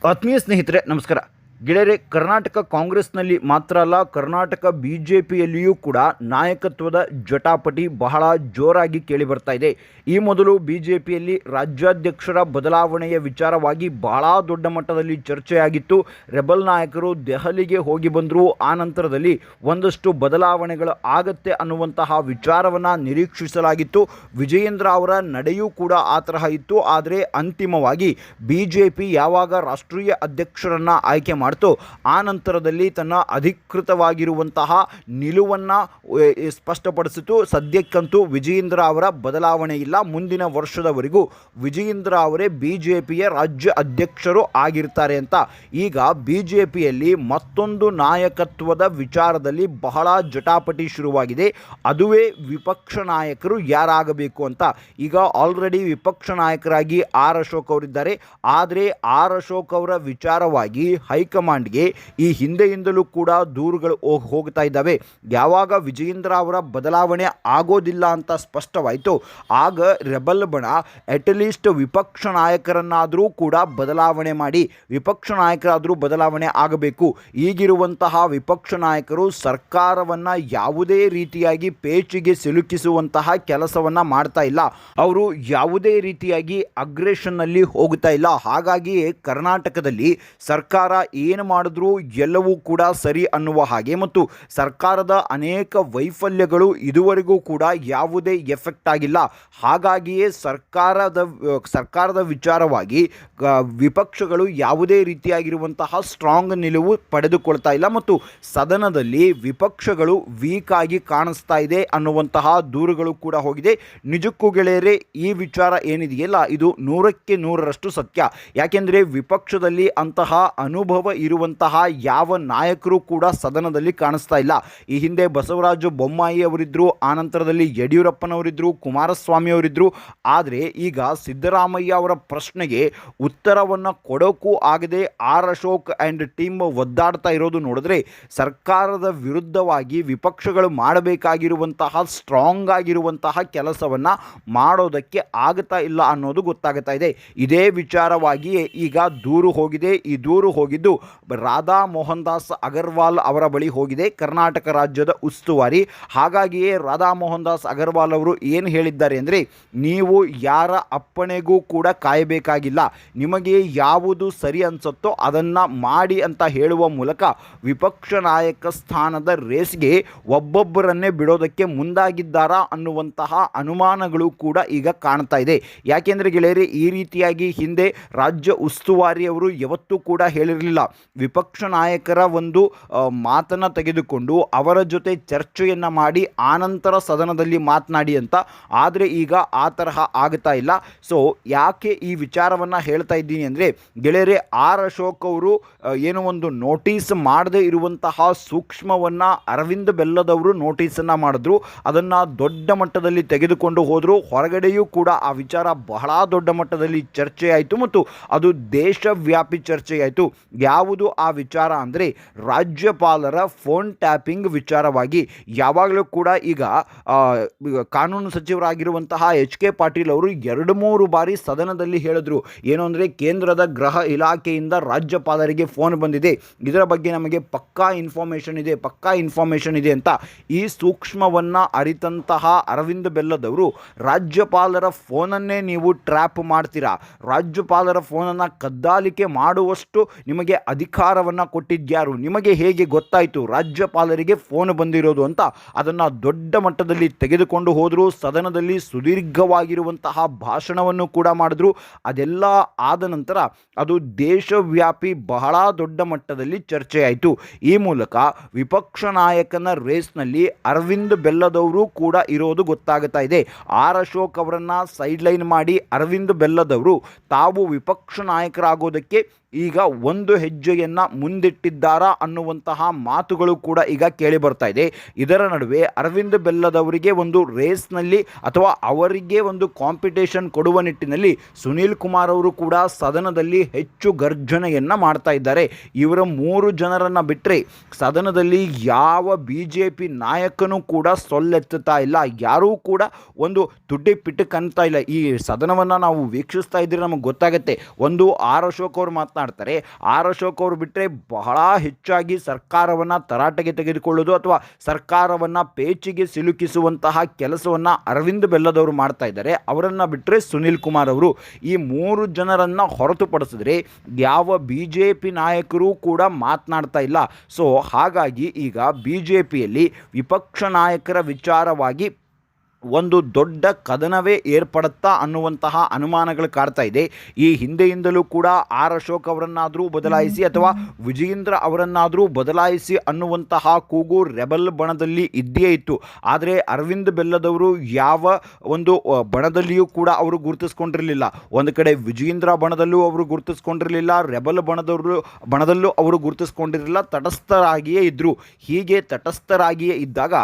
ಆತ್ಮೀಯ ಸ್ನೇಹಿತರೆ ನಮಸ್ಕಾರ. ಗೆಳೆಯರೆ, ಕರ್ನಾಟಕ ಕಾಂಗ್ರೆಸ್ನಲ್ಲಿ ಮಾತ್ರ ಅಲ್ಲ, ಕರ್ನಾಟಕ ಬಿಜೆಪಿಯಲ್ಲಿಯೂ ಕೂಡ ನಾಯಕತ್ವದ ಜಟಾಪಟಿ ಬಹಳ ಜೋರಾಗಿ ಕೇಳಿಬರ್ತಾ ಇದೆ. ಈ ಮೊದಲು ಬಿಜೆಪಿಯಲ್ಲಿ ರಾಜ್ಯಾಧ್ಯಕ್ಷರ ಬದಲಾವಣೆಯ ವಿಚಾರವಾಗಿ ಬಹಳ ದೊಡ್ಡ ಮಟ್ಟದಲ್ಲಿ ಚರ್ಚೆಯಾಗಿತ್ತು. ರೆಬಲ್ ನಾಯಕರು ದೆಹಲಿಗೆ ಹೋಗಿ ಬಂದರು. ಆ ನಂತರದಲ್ಲಿ ಒಂದಷ್ಟು ಬದಲಾವಣೆಗಳು ಆಗತ್ತೆ ಅನ್ನುವಂತಹ ವಿಚಾರವನ್ನು ನಿರೀಕ್ಷಿಸಲಾಗಿತ್ತು. ವಿಜಯೇಂದ್ರ ಅವರ ನಡೆಯೂ ಕೂಡ ಆ ತರಹ ಇತ್ತು. ಆದರೆ ಅಂತಿಮವಾಗಿ ಬಿಜೆಪಿ ಯಾವಾಗ ರಾಷ್ಟ್ರೀಯ ಅಧ್ಯಕ್ಷರನ್ನು ಆಯ್ಕೆ ಮಾಡ್ತು, ಆ ನಂತರದಲ್ಲಿ ತನ್ನ ಅಧಿಕೃತವಾಗಿರುವಂತಹ ನಿಲುವನ್ನು ಸ್ಪಷ್ಟಪಡಿಸಿತು. ಸದ್ಯಕ್ಕಂತೂ ವಿಜಯೇಂದ್ರ ಅವರ ಬದಲಾವಣೆ ಇಲ್ಲ. ಮುಂದಿನ ವರ್ಷದವರೆಗೂ ವಿಜಯೇಂದ್ರ ಅವರೇ ಬಿಜೆಪಿಯ ರಾಜ್ಯ ಅಧ್ಯಕ್ಷರು ಆಗಿರ್ತಾರೆ ಅಂತ. ಈಗ ಬಿಜೆಪಿಯಲ್ಲಿ ಮತ್ತೊಂದು ನಾಯಕತ್ವದ ವಿಚಾರದಲ್ಲಿ ಬಹಳ ಜಟಾಪಟಿ ಶುರುವಾಗಿದೆ. ಅದುವೇ ವಿಪಕ್ಷ ನಾಯಕರು ಯಾರಾಗಬೇಕು ಅಂತ. ಈಗ ಆಲ್ರೆಡಿ ವಿಪಕ್ಷ ನಾಯಕರಾಗಿ ಆರ್ ಅಶೋಕ್ ಅವರಿದ್ದಾರೆ. ಆದರೆ ಆರ್ ಅಶೋಕ್ ಅವರ ವಿಚಾರವಾಗಿ ಹೈಕಮಾಂಡ್ಗೆ ಈ ಹಿಂದೆಯಿಂದಲೂ ಕೂಡ ದೂರುಗಳು ಹೋಗ್ತಾ ಇದ್ದಾವೆ. ಯಾವಾಗ ವಿಜಯೇಂದ್ರ ಅವರ ಬದಲಾವಣೆ ಆಗೋದಿಲ್ಲ ಅಂತ ಸ್ಪಷ್ಟವಾಯಿತು, ಆಗ ರೆಬಲ್ ಬಣ ಅಟ್ಲೀಸ್ಟ್ ವಿಪಕ್ಷ ನಾಯಕರನ್ನಾದರೂ ಕೂಡ ಬದಲಾವಣೆ ಮಾಡಿ, ವಿಪಕ್ಷ ನಾಯಕರಾದರೂ ಬದಲಾವಣೆ ಆಗಬೇಕು. ಈಗಿರುವಂತಹ ವಿಪಕ್ಷ ನಾಯಕರು ಸರ್ಕಾರವನ್ನು ಯಾವುದೇ ರೀತಿಯಾಗಿ ಪೇಚಿಗೆ ಸಿಲುಕಿಸುವಂತಹ ಕೆಲಸವನ್ನು ಮಾಡ್ತಾ ಇಲ್ಲ. ಅವರು ಯಾವುದೇ ರೀತಿಯಾಗಿ ಅಗ್ರೆಷನ್ನಲ್ಲಿ ಹೋಗ್ತಾ ಇಲ್ಲ. ಹಾಗಾಗಿಯೇ ಕರ್ನಾಟಕದಲ್ಲಿ ಸರ್ಕಾರ ಏನು ಮಾಡಿದ್ರೂ ಎಲ್ಲವೂ ಕೂಡ ಸರಿ ಅನ್ನುವ ಹಾಗೆ, ಮತ್ತು ಸರ್ಕಾರದ ಅನೇಕ ವೈಫಲ್ಯಗಳು ಇದುವರೆಗೂ ಕೂಡ ಯಾವುದೇ ಎಫೆಕ್ಟ್ ಆಗಿಲ್ಲ. ಹಾಗಾಗಿಯೇ ಸರ್ಕಾರದ ವಿಚಾರವಾಗಿ ವಿಪಕ್ಷಗಳು ಯಾವುದೇ ರೀತಿಯಾಗಿರುವಂತಹ ಸ್ಟ್ರಾಂಗ್ ನಿಲುವು ಪಡೆದುಕೊಳ್ತಾ ಇಲ್ಲ, ಮತ್ತು ಸದನದಲ್ಲಿ ವಿಪಕ್ಷಗಳು ವೀಕ್ ಆಗಿ ಕಾಣಿಸ್ತಾ ಇದೆ ಅನ್ನುವಂತಹ ದೂರುಗಳು ಕೂಡ ಹೋಗಿದೆ. ನಿಜಕ್ಕೂ ಗೆಳೆಯರೇ, ಈ ವಿಚಾರ ಏನಿದೆಯಲ್ಲ, ಇದು 100ಕ್ಕೆ 100ರಷ್ಟು ಸತ್ಯ. ಯಾಕೆಂದರೆ ವಿಪಕ್ಷದಲ್ಲಿ ಅಂತಹ ಅನುಭವ ಇರುವಂತಹ ಯಾವ ನಾಯಕರು ಕೂಡ ಸದನದಲ್ಲಿ ಕಾಣಿಸ್ತಾ ಇಲ್ಲ. ಈ ಹಿಂದೆ ಬಸವರಾಜ ಬೊಮ್ಮಾಯಿ ಅವರಿದ್ದರು, ಆನಂತರದಲ್ಲಿ ಯಡಿಯೂರಪ್ಪನವರಿದ್ದರು, ಕುಮಾರಸ್ವಾಮಿ ಅವರಿದ್ದರು. ಆದರೆ ಈಗ ಸಿದ್ದರಾಮಯ್ಯ ಅವರ ಪ್ರಶ್ನೆಗೆ ಉತ್ತರವನ್ನು ಕೊಡೋಕ್ಕೂ ಆಗದೆ ಆರ್ ಅಶೋಕ್ ಆ್ಯಂಡ್ ಟೀಮ್ ಒದ್ದಾಡ್ತಾ ಇರೋದು ನೋಡಿದ್ರೆ, ಸರ್ಕಾರದ ವಿರುದ್ಧವಾಗಿ ವಿಪಕ್ಷಗಳು ಮಾಡಬೇಕಾಗಿರುವಂತಹ ಸ್ಟ್ರಾಂಗ್ ಆಗಿರುವಂತಹ ಕೆಲಸವನ್ನು ಮಾಡೋದಕ್ಕೆ ಆಗ್ತಾ ಇಲ್ಲ ಅನ್ನೋದು ಗೊತ್ತಾಗ್ತಾ ಇದೆ. ಇದೇ ವಿಚಾರವಾಗಿಯೇ ಈಗ ದೂರು ಹೋಗಿದೆ. ಈ ದೂರು ಹೋಗಿದ್ದು ರಾಧಾ ಮೋಹನ್ ದಾಸ್ ಅಗರ್ವಾಲ್ ಅವರ ಬಳಿ ಹೋಗಿದೆ, ಕರ್ನಾಟಕ ರಾಜ್ಯದ ಉಸ್ತುವಾರಿ. ಹಾಗಾಗಿಯೇ ರಾಧಾ ಮೋಹನ್ ದಾಸ್ ಅಗರ್ವಾಲ್ ಅವರು ಏನು ಹೇಳಿದ್ದಾರೆ ಅಂದರೆ, ನೀವು ಯಾರ ಅಪ್ಪಣೆಗೂ ಕೂಡ ಕಾಯಬೇಕಾಗಿಲ್ಲ, ನಿಮಗೆ ಯಾವುದು ಸರಿ ಅನಿಸುತ್ತೋ ಅದನ್ನು ಮಾಡಿ ಅಂತ ಹೇಳುವ ಮೂಲಕ ವಿಪಕ್ಷ ನಾಯಕ ಸ್ಥಾನದ ರೇಸ್ಗೆ ಒಬ್ಬೊಬ್ಬರನ್ನೇ ಬಿಡೋದಕ್ಕೆ ಮುಂದಾಗಿದ್ದಾರಾ ಅನ್ನುವಂತಹ ಅನುಮಾನಗಳು ಕೂಡ ಈಗ ಕಾಣ್ತಾ ಇದೆ. ಯಾಕೆಂದರೆ ಗೆಳೆಯರೆ, ಈ ರೀತಿಯಾಗಿ ಹಿಂದೆ ರಾಜ್ಯ ಉಸ್ತುವಾರಿಯವರು ಯಾವತ್ತೂ ಕೂಡ ಹೇಳಿರಲಿಲ್ಲ. ವಿಪಕ್ಷ ನಾಯಕರ ಒಂದು ಮಾತನ್ನು ತೆಗೆದುಕೊಂಡು ಅವರ ಜೊತೆ ಚರ್ಚೆಯನ್ನು ಮಾಡಿ ಆನಂತರ ಸದನದಲ್ಲಿ ಮಾತನಾಡಿ ಅಂತ. ಆದರೆ ಈಗ ಆ ತರಹ ಆಗ್ತಾ ಇಲ್ಲ. ಸೊ ಯಾಕೆ ಈ ವಿಚಾರವನ್ನು ಹೇಳ್ತಾ ಇದ್ದೀನಿ ಅಂದರೆ ಗೆಳೆಯರೆ, ಆರ್ ಅಶೋಕ್ ಅವರು ಏನೋ ಒಂದು ನೋಟಿಸ್ ಮಾಡದೇ ಇರುವಂತಹ ಸೂಕ್ಷ್ಮವನ್ನು ಅರವಿಂದ್ ಬೆಲ್ಲದವರು ನೋಟಿಸನ್ನು ಮಾಡಿದ್ರು. ಅದನ್ನು ದೊಡ್ಡ ಮಟ್ಟದಲ್ಲಿ ತೆಗೆದುಕೊಂಡು ಹೋದರು. ಹೊರಗಡೆಯೂ ಕೂಡ ಆ ವಿಚಾರ ಬಹಳ ದೊಡ್ಡ ಮಟ್ಟದಲ್ಲಿ ಚರ್ಚೆಯಾಯಿತು, ಮತ್ತು ಅದು ದೇಶವ್ಯಾಪಿ ಚರ್ಚೆಯಾಯಿತು. ಯಾವುದು ಆ ವಿಚಾರ ಅಂದರೆ, ರಾಜ್ಯಪಾಲರ ಫೋನ್ ಟ್ಯಾಪಿಂಗ್ ವಿಚಾರವಾಗಿ. ಯಾವಾಗಲೂ ಕೂಡ ಈಗ ಕಾನೂನು ಸಚಿವರಾಗಿರುವಂತಹ ಎಚ್ ಕೆ ಪಾಟೀಲ್ ಅವರು 2-3 ಬಾರಿ ಸದನದಲ್ಲಿ ಹೇಳಿದ್ರು, ಏನು ಅಂದರೆ, ಕೇಂದ್ರದ ಗೃಹ ಇಲಾಖೆಯಿಂದ ರಾಜ್ಯಪಾಲರಿಗೆ ಫೋನ್ ಬಂದಿದೆ, ಇದರ ಬಗ್ಗೆ ನಮಗೆ ಪಕ್ಕಾ ಇನ್ಫಾರ್ಮೇಷನ್ ಇದೆ ಅಂತ. ಈ ಸೂಕ್ಷ್ಮವನ್ನು ಅರಿತಂತಹ ಅರವಿಂದ್ ಬೆಲ್ಲದವರು, ರಾಜ್ಯಪಾಲರ ಫೋನನ್ನೇ ನೀವು ಟ್ರ್ಯಾಪ್ ಮಾಡ್ತೀರಾ, ರಾಜ್ಯಪಾಲರ ಫೋನನ್ನು ಕದ್ದಾಲಿಕೆ ಮಾಡುವಷ್ಟು ನಿಮಗೆ ಅಧಿಕಾರವನ್ನು ಕೊಟ್ಟಿದ್ಯಾರು, ನಿಮಗೆ ಹೇಗೆ ಗೊತ್ತಾಯಿತು ರಾಜ್ಯಪಾಲರಿಗೆ ಫೋನ್ ಬಂದಿರೋದು ಅಂತ. ಅದನ್ನು ದೊಡ್ಡ ಮಟ್ಟದಲ್ಲಿ ತೆಗೆದುಕೊಂಡು ಹೋದರು. ಸದನದಲ್ಲಿ ಸುದೀರ್ಘವಾಗಿರುವಂತಹ ಭಾಷಣವನ್ನು ಕೂಡ ಮಾಡಿದ್ರು. ಅದೆಲ್ಲ ಆದ ನಂತರ ಅದು ದೇಶವ್ಯಾಪಿ ಬಹಳ ದೊಡ್ಡ ಮಟ್ಟದಲ್ಲಿ ಚರ್ಚೆಯಾಯಿತು. ಈ ಮೂಲಕ ವಿಪಕ್ಷ ನಾಯಕನ ರೇಸ್ನಲ್ಲಿ ಅರವಿಂದ್ ಬೆಲ್ಲದವರು ಕೂಡ ಇರೋದು ಗೊತ್ತಾಗ್ತಾ ಇದೆ. ಆರ್ ಅಶೋಕ್ ಅವರನ್ನು ಸೈಡ್ಲೈನ್ ಮಾಡಿ ಅರವಿಂದ್ ಬೆಲ್ಲದವರು ತಾವು ವಿಪಕ್ಷ ನಾಯಕರಾಗೋದಕ್ಕೆ ಈಗ ಒಂದು ಹೆಜ್ಜೆಯನ್ನು ಮುಂದಿಟ್ಟಿದ್ದಾರಾ ಅನ್ನುವಂತಹ ಮಾತುಗಳು ಕೂಡ ಈಗ ಕೇಳಿ ಬರ್ತಾ ಇದೆ. ಇದರ ನಡುವೆ ಅರವಿಂದ್ ಬೆಲ್ಲದವರಿಗೆ ಒಂದು ರೇಸ್ನಲ್ಲಿ ಅಥವಾ ಅವರಿಗೆ ಒಂದು ಕಾಂಪಿಟೇಷನ್ ಕೊಡುವ ನಿಟ್ಟಿನಲ್ಲಿ ಸುನೀಲ್ ಕುಮಾರ್ ಅವರು ಕೂಡ ಸದನದಲ್ಲಿ ಹೆಚ್ಚು ಗರ್ಜನೆಯನ್ನು ಮಾಡ್ತಾ ಇದ್ದಾರೆ. ಇವರ 3 ಜನರನ್ನು ಬಿಟ್ಟರೆ ಸದನದಲ್ಲಿ ಯಾವ BJP ನಾಯಕನೂ ಕೂಡ ಸೊಲ್ಲೆತ್ತುತ್ತಾ ಇಲ್ಲ. ಯಾರೂ ಕೂಡ ಒಂದು ತುಟಿ ಪಿಟಕ್ ಅಂತ ಇಲ್ಲ. ಈ ಸದನವನ್ನು ನಾವು ವೀಕ್ಷಿಸ್ತಾ ಇದ್ದರೆ ನಮಗೆ ಗೊತ್ತಾಗುತ್ತೆ. ಒಂದು ಆರ್ ಅಶೋಕ್ ಅವರು ಮಾತನಾಡ್ತಾರೆ, ಮಾತನಾಡ್ತಾರೆ. ಆರ್ ಅಶೋಕ್ ಅವರು ಬಿಟ್ಟರೆ ಬಹಳ ಹೆಚ್ಚಾಗಿ ಸರ್ಕಾರವನ್ನು ತರಾಟೆಗೆ ತೆಗೆದುಕೊಳ್ಳೋದು ಅಥವಾ ಸರ್ಕಾರವನ್ನು ಪೇಚಿಗೆ ಸಿಲುಕಿಸುವಂತಹ ಕೆಲಸವನ್ನು ಅರವಿಂದ್ ಬೆಲ್ಲದವರು ಮಾಡ್ತಾ ಇದ್ದಾರೆ. ಅವರನ್ನು ಬಿಟ್ಟರೆ ಸುನಿಲ್ ಕುಮಾರ್ ಅವರು. ಈ 3 ಜನರನ್ನು ಹೊರತುಪಡಿಸಿದ್ರೆ ಯಾವ ಬಿ ಜೆ ಪಿ ನಾಯಕರು ಕೂಡ ಮಾತನಾಡ್ತಾ ಇಲ್ಲ. ಸೊ ಹಾಗಾಗಿ ಈಗ ಬಿ ಜೆ ಪಿಯಲ್ಲಿ ವಿಪಕ್ಷ ನಾಯಕರ ವಿಚಾರವಾಗಿ ಒಂದು ದೊಡ್ಡ ಕದನವೇ ಏರ್ಪಡುತ್ತಾ ಅನ್ನುವಂತಹ ಅನುಮಾನಗಳು ಕಾಡ್ತಾ ಇದೆ. ಈ ಹಿಂದೆಯಿಂದಲೂ ಕೂಡ ಆರ್ ಅಶೋಕ್ ಅವರನ್ನಾದರೂ ಬದಲಾಯಿಸಿ ಅಥವಾ ವಿಜಯೇಂದ್ರ ಅವರನ್ನಾದರೂ ಬದಲಾಯಿಸಿ ಅನ್ನುವಂತಹ ಕೂಗು ರೆಬಲ್ ಬಣದಲ್ಲಿ ಇದ್ದೇ ಇತ್ತು. ಆದರೆ ಅರವಿಂದ್ ಬೆಲ್ಲದವರು ಯಾವ ಒಂದು ಬಣದಲ್ಲಿಯೂ ಕೂಡ ಅವರು ಗುರುತಿಸ್ಕೊಂಡಿರಲಿಲ್ಲ. ಒಂದು ಕಡೆ ವಿಜಯೇಂದ್ರ ಬಣದಲ್ಲೂ ಅವರು ಗುರುತಿಸ್ಕೊಂಡಿರಲಿಲ್ಲ, ರೆಬಲ್ ಬಣದಲ್ಲೂ ಅವರು ಗುರುತಿಸ್ಕೊಂಡಿರಲಿಲ್ಲ, ತಟಸ್ಥರಾಗಿಯೇ ಇದ್ದರು. ಹೀಗೆ ತಟಸ್ಥರಾಗಿಯೇ ಇದ್ದಾಗ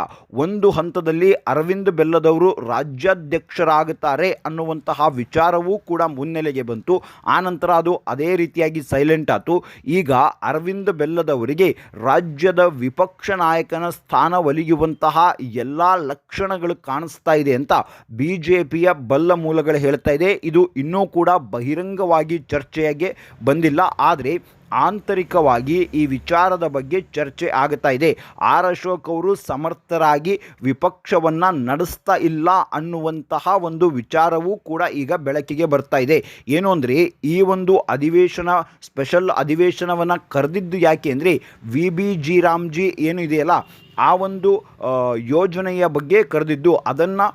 ಒಂದು ಹಂತದಲ್ಲಿ ಅರವಿಂದ್ ಬೆಲ್ಲದವರು ರಾಜ್ಯಾಧ್ಯಕ್ಷರಾಗುತ್ತಾರೆ ಅನ್ನುವಂತಹ ವಿಚಾರವೂ ಕೂಡ ಮುನ್ನೆಲೆಗೆ ಬಂತು. ಆನಂತರ ಅದು ಅದೇ ರೀತಿಯಾಗಿ ಸೈಲೆಂಟ್ ಆಯಿತು. ಈಗ ಅರವಿಂದ್ ಬೆಲ್ಲದವರಿಗೆ ರಾಜ್ಯದ ವಿಪಕ್ಷ ನಾಯಕನ ಸ್ಥಾನ ಒಲಿಯುವಂತಹ ಎಲ್ಲ ಲಕ್ಷಣಗಳು ಕಾಣಿಸ್ತಾ ಇದೆ ಅಂತ ಬಿ ಜೆ ಪಿಯ ಬಲ್ಲ ಮೂಲಗಳು ಹೇಳ್ತಾ ಇದೆ. ಇದು ಇನ್ನೂ ಕೂಡ ಬಹಿರಂಗವಾಗಿ ಚರ್ಚೆಗೆ ಬಂದಿಲ್ಲ. ಆದರೆ ಆಂತರಿಕವಾಗಿ ಈ ವಿಚಾರದ ಬಗ್ಗೆ ಚರ್ಚೆ ಆಗ್ತಾ ಇದೆ. ಆರ್ ಅಶೋಕ್ ಅವರು ಸಮರ್ಥರಾಗಿ ವಿಪಕ್ಷವನ್ನು ನಡೆಸ್ತಾ ಇಲ್ಲ ಅನ್ನುವಂತಹ ಒಂದು ವಿಚಾರವೂ ಕೂಡ ಈಗ ಬೆಳಕಿಗೆ ಬರ್ತಾ ಇದೆ. ಏನು ಅಂದರೆ ಈ ಒಂದು ಸ್ಪೆಷಲ್ ಅಧಿವೇಶನವನ್ನು ಕರೆದಿದ್ದು ಯಾಕೆ ಅಂದರೆ VBG ರಾಮ್ಜಿ ಏನು ಇದೆಯಲ್ಲ ಆ ಒಂದು ಯೋಜನೆಯ ಬಗ್ಗೆ ಕರೆದಿದ್ದು, ಅದನ್ನು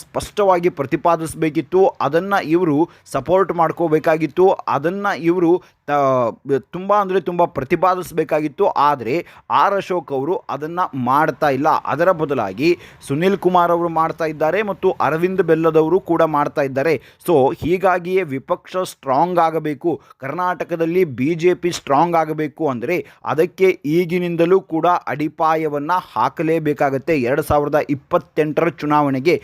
ಸ್ಪಷ್ಟವಾಗಿ ಪ್ರತಿಪಾದಿಸಬೇಕಿತ್ತು, ಅದನ್ನು ಇವರು ಸಪೋರ್ಟ್ ಮಾಡ್ಕೋಬೇಕಾಗಿತ್ತು, ಅದನ್ನು ಇವರು ತುಂಬ ಪ್ರತಿಪಾದಿಸಬೇಕಾಗಿತ್ತು. ಆದರೆ ಆರ್ ಅಶೋಕ್ ಅವರು ಅದನ್ನು ಮಾಡ್ತಾ ಇಲ್ಲ. ಅದರ ಬದಲಾಗಿ ಸುನಿಲ್ ಕುಮಾರ್ ಅವರು ಮಾಡ್ತಾ ಇದ್ದಾರೆ ಮತ್ತು ಅರವಿಂದ್ ಬೆಲ್ಲದವರು ಕೂಡ ಮಾಡ್ತಾ ಇದ್ದಾರೆ. ಸೊ ಹೀಗಾಗಿಯೇ ವಿಪಕ್ಷ ಸ್ಟ್ರಾಂಗ್ ಆಗಬೇಕು, ಕರ್ನಾಟಕದಲ್ಲಿ BJP ಸ್ಟ್ರಾಂಗ್ ಆಗಬೇಕು ಅಂದರೆ ಅದಕ್ಕೆ ಈಗಿನಿಂದಲೂ ಕೂಡ ಅಡಿಪಾಯವನ್ನು ಹಾಕಲೇಬೇಕಾಗತ್ತೆ. 2028ರ ಚುನಾವಣೆಗೆ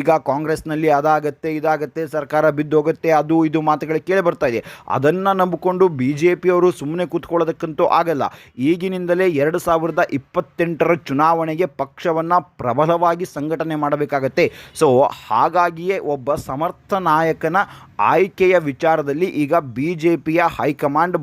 ಈಗ ಕಾಂಗ್ರೆಸ್ನಲ್ಲಿ ಅದಾಗತ್ತೆ ಇದಾಗತ್ತೆ, ಸರ್ಕಾರ ಬಿದ್ದೋಗುತ್ತೆ, ಅದು ಇದು ಮಾತುಗಳು ಕೇಳಿ ಬರ್ತಾ ಇದೆ. ಅದನ್ನು ನಂಬಿಕೊಂಡು BJP ಅವರು ಸುಮ್ಮನೆ ಕೂತ್ಕೊಳ್ಳೋದಕ್ಕಂತೂ ಆಗಲ್ಲ. ಈಗಿನಿಂದಲೇ 2028ರ ಚುನಾವಣೆಗೆ ಪಕ್ಷವನ್ನು ಪ್ರಬಲವಾಗಿ ಸಂಘಟನೆ ಮಾಡಬೇಕಾಗತ್ತೆ. ಸೊ ಹಾಗಾಗಿಯೇ ಒಬ್ಬ ಸಮರ್ಥ ನಾಯಕನ ಆಯ್ಕೆಯ ವಿಚಾರದಲ್ಲಿ ಈಗ BJPಯ ಹೈಕಮಾಂಡ್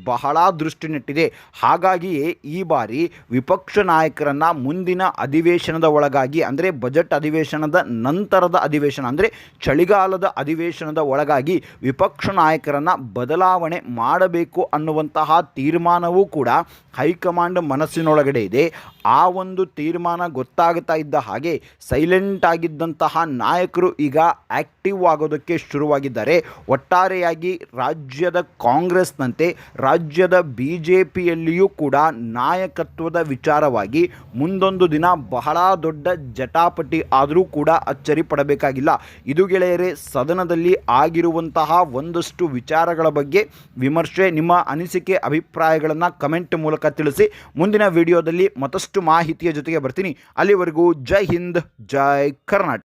ಬಹಳ ದೃಷ್ಟಿ ನೆಟ್ಟಿದೆ. ಹಾಗಾಗಿಯೇ ಈ ಬಾರಿ ವಿಪಕ್ಷ ನಾಯಕರನ್ನು ಮುಂದಿನ ಅಧಿವೇಶನದ ಒಳಗಾಗಿ ಅಂದರೆ ಬಜೆಟ್ ಅಧಿವೇಶನದ ನಂತರದ ಅಧಿವೇಶನ ಅಂದರೆ ಚಳಿಗಾಲದ ಅಧಿವೇಶನದ ಒಳಗಾಗಿ ವಿಪಕ್ಷ ನಾಯಕರನ್ನು ಬದಲಾವಣೆ ಮಾಡಬೇಕು ಅನ್ನುವಂತಹ ತೀರ್ಮಾನವೂ ಕೂಡ ಹೈಕಮಾಂಡ್ ಮನಸ್ಸಿನೊಳಗಡೆ ಇದೆ. ಆ ಒಂದು ತೀರ್ಮಾನ ಗೊತ್ತಾಗ್ತಾ ಇದ್ದ ಹಾಗೆ ಸೈಲೆಂಟ್ ಆಗಿದ್ದಂತಹ ನಾಯಕರು ಈಗ ಆ್ಯಕ್ಟಿವ್ ಆಗೋದಕ್ಕೆ ಶುರುವಾಗಿದ್ದಾರೆ. ಒಟ್ಟಾರೆಯಾಗಿ ರಾಜ್ಯದ ಕಾಂಗ್ರೆಸ್ನಂತೆ ರಾಜ್ಯದ BJPಯಲ್ಲಿಯೂ ಕೂಡ ನಾಯಕತ್ವದ ವಿಚಾರವಾಗಿ ಮುಂದೊಂದು ದಿನ ಬಹಳ ದೊಡ್ಡ ಜಟಾಪಟಿ ಆದರೂ ಕೂಡ ಅಚ್ಚರಿ ಪಡಬೇಕಾಗಿಲ್ಲ. ಇದು ಗೆಳೆಯರೇ ಸದನದಲ್ಲಿ ಆಗಿರುವಂತಹ ಒಂದಷ್ಟು ವಿಚಾರಗಳ ಬಗ್ಗೆ ವಿಮರ್ಶೆ, ನಿಮ್ಮ ಅನಿಸಿಕೆ ಅಭಿಪ್ರಾಯಗಳನ್ನು ಕಮೆಂಟ್ ಮೂಲಕ ತಿಳಿಸಿ. ಮುಂದಿನ ವಿಡಿಯೋದಲ್ಲಿ ಮತ್ತಷ್ಟು ಮಾಹಿತಿಯ ಜೊತೆಗೆ ಬರ್ತೀನಿ. ಅಲ್ಲಿವರೆಗೂ ಜೈ ಹಿಂದ್, ಜೈ ಕರ್ನಾಟಕ.